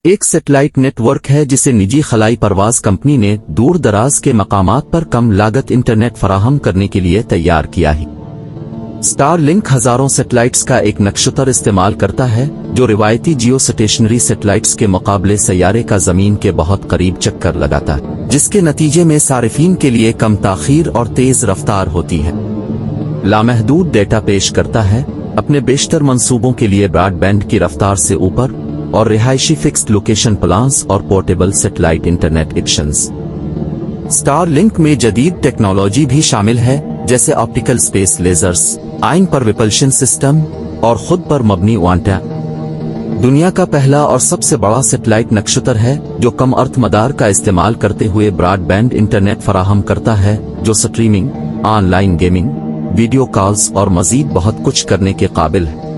ایک satellite net work ہے جسے نجی خلائی پرواز کمپنی نے دور دراز کے مقامات پر کم لاگت انٹرنیٹ فراہم کرنے کے لیے تیار کیا ہے۔ سٹار لنک ہزاروں سیٹلائٹس کا ایک نقشتر استعمال کرتا ہے جو روایتی جیو سٹیشنری سیٹلائٹس کے مقابلے سیارے کا زمین کے بہت قریب چکر لگاتا ہے، جس کے نتیجے میں صارفین کے لیے کم تاخیر اور تیز رفتار ہوتی ہے۔ لامحدود ڈیٹا پیش کرتا ہے، اپنے بیشتر منصوبوں کے لیے براڈ بینڈ کی رفتار سے اوپر، اور رہائشی فکسڈ لوکیشن پلانز اور portable satellite internet actions. Star link میں جدید ٹیکنالوجی بھی شامل ہے، جیسے آپٹیکل سپیس لیزرز، آئن پر ریپلشن سسٹم اور خود پر مبنی وانٹا۔ دنیا کا پہلا اور سب سے بڑا سیٹلائٹ نقشتر ہے جو کم ارتھ مدار کا استعمال کرتے ہوئے براڈ بینڈ انٹرنیٹ فراہم کرتا ہے، جو streaming, on line gaming, video calls اور مزید بہت کچھ کرنے کے قابل ہے۔